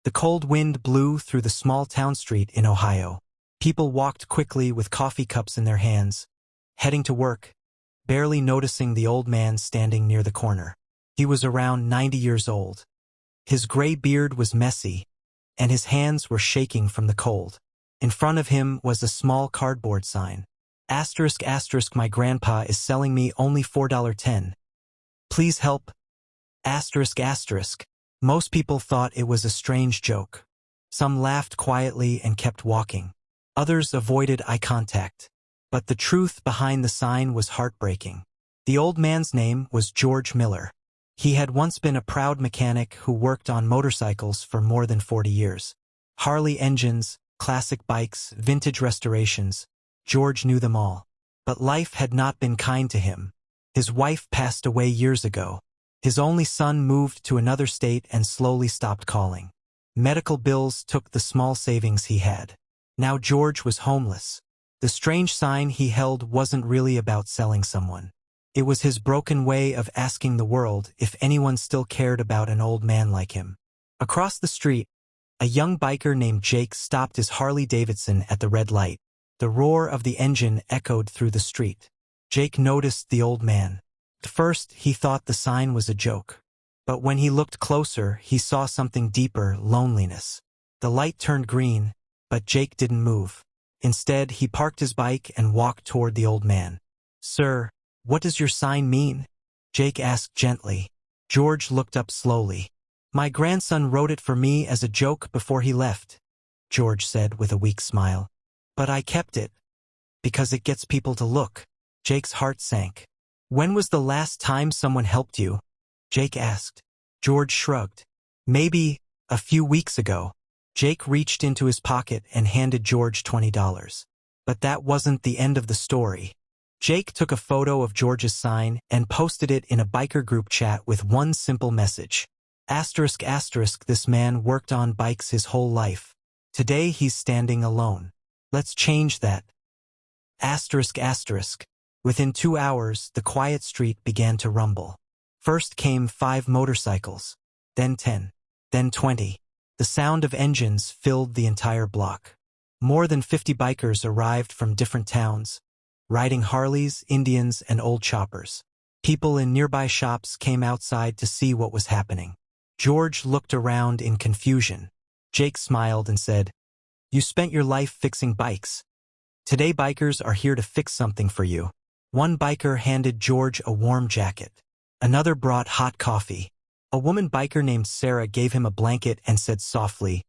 The cold wind blew through the small town street in Ohio. People walked quickly with coffee cups in their hands, heading to work, barely noticing the old man standing near the corner. He was around 90 years old. His gray beard was messy, and his hands were shaking from the cold. In front of him was a small cardboard sign. Asterisk asterisk, my grandpa is selling me only $4.10. Please help. Asterisk asterisk. Most people thought it was a strange joke. Some laughed quietly and kept walking. Others avoided eye contact. But the truth behind the sign was heartbreaking. The old man's name was George Miller. He had once been a proud mechanic who worked on motorcycles for more than 40 years. Harley engines, classic bikes, vintage restorations. George knew them all. But life had not been kind to him. His wife passed away years ago. His only son moved to another state and slowly stopped calling. Medical bills took the small savings he had. Now George was homeless. The strange sign he held wasn't really about selling someone. It was his broken way of asking the world if anyone still cared about an old man like him. Across the street, a young biker named Jake stopped his Harley-Davidson at the red light. The roar of the engine echoed through the street. Jake noticed the old man. At first, he thought the sign was a joke. But when he looked closer, he saw something deeper: loneliness. The light turned green, but Jake didn't move. Instead, he parked his bike and walked toward the old man. "Sir, what does your sign mean?" Jake asked gently. George looked up slowly. "My grandson wrote it for me as a joke before he left," George said with a weak smile. "But I kept it because it gets people to look." Jake's heart sank. "When was the last time someone helped you?" Jake asked. George shrugged. "Maybe a few weeks ago." Jake reached into his pocket and handed George $20. But that wasn't the end of the story. Jake took a photo of George's sign and posted it in a biker group chat with one simple message. Asterisk asterisk, this man worked on bikes his whole life. Today he's standing alone. Let's change that. Asterisk asterisk. Within 2 hours, the quiet street began to rumble. First came 5 motorcycles, then 10, then 20. The sound of engines filled the entire block. More than 50 bikers arrived from different towns, riding Harleys, Indians, and old choppers. People in nearby shops came outside to see what was happening. George looked around in confusion. Jake smiled and said, "You spent your life fixing bikes. Today bikers are here to fix something for you." One biker handed George a warm jacket. Another brought hot coffee. A woman biker named Sarah gave him a blanket and said softly,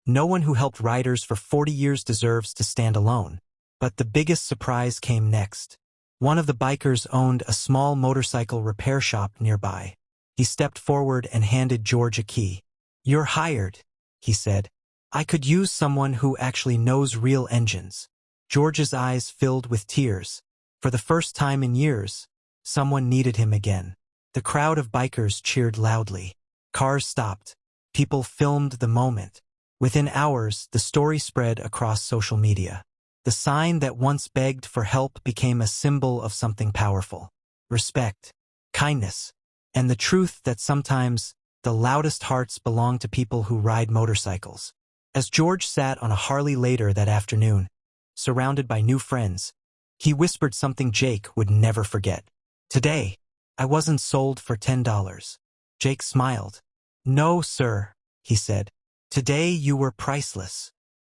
"No one who helped riders for 40 years deserves to stand alone." But the biggest surprise came next. One of the bikers owned a small motorcycle repair shop nearby. He stepped forward and handed George a key. "You're hired," he said. "I could use someone who actually knows real engines." George's eyes filled with tears. For the first time in years, someone needed him again. The crowd of bikers cheered loudly. Cars stopped. People filmed the moment. Within hours, the story spread across social media. The sign that once begged for help became a symbol of something powerful: respect, kindness, and the truth that sometimes the loudest hearts belong to people who ride motorcycles. As George sat on a Harley later that afternoon, surrounded by new friends, he whispered something Jake would never forget. "Today, I wasn't sold for $10. Jake smiled. "No, sir," he said. "Today you were priceless."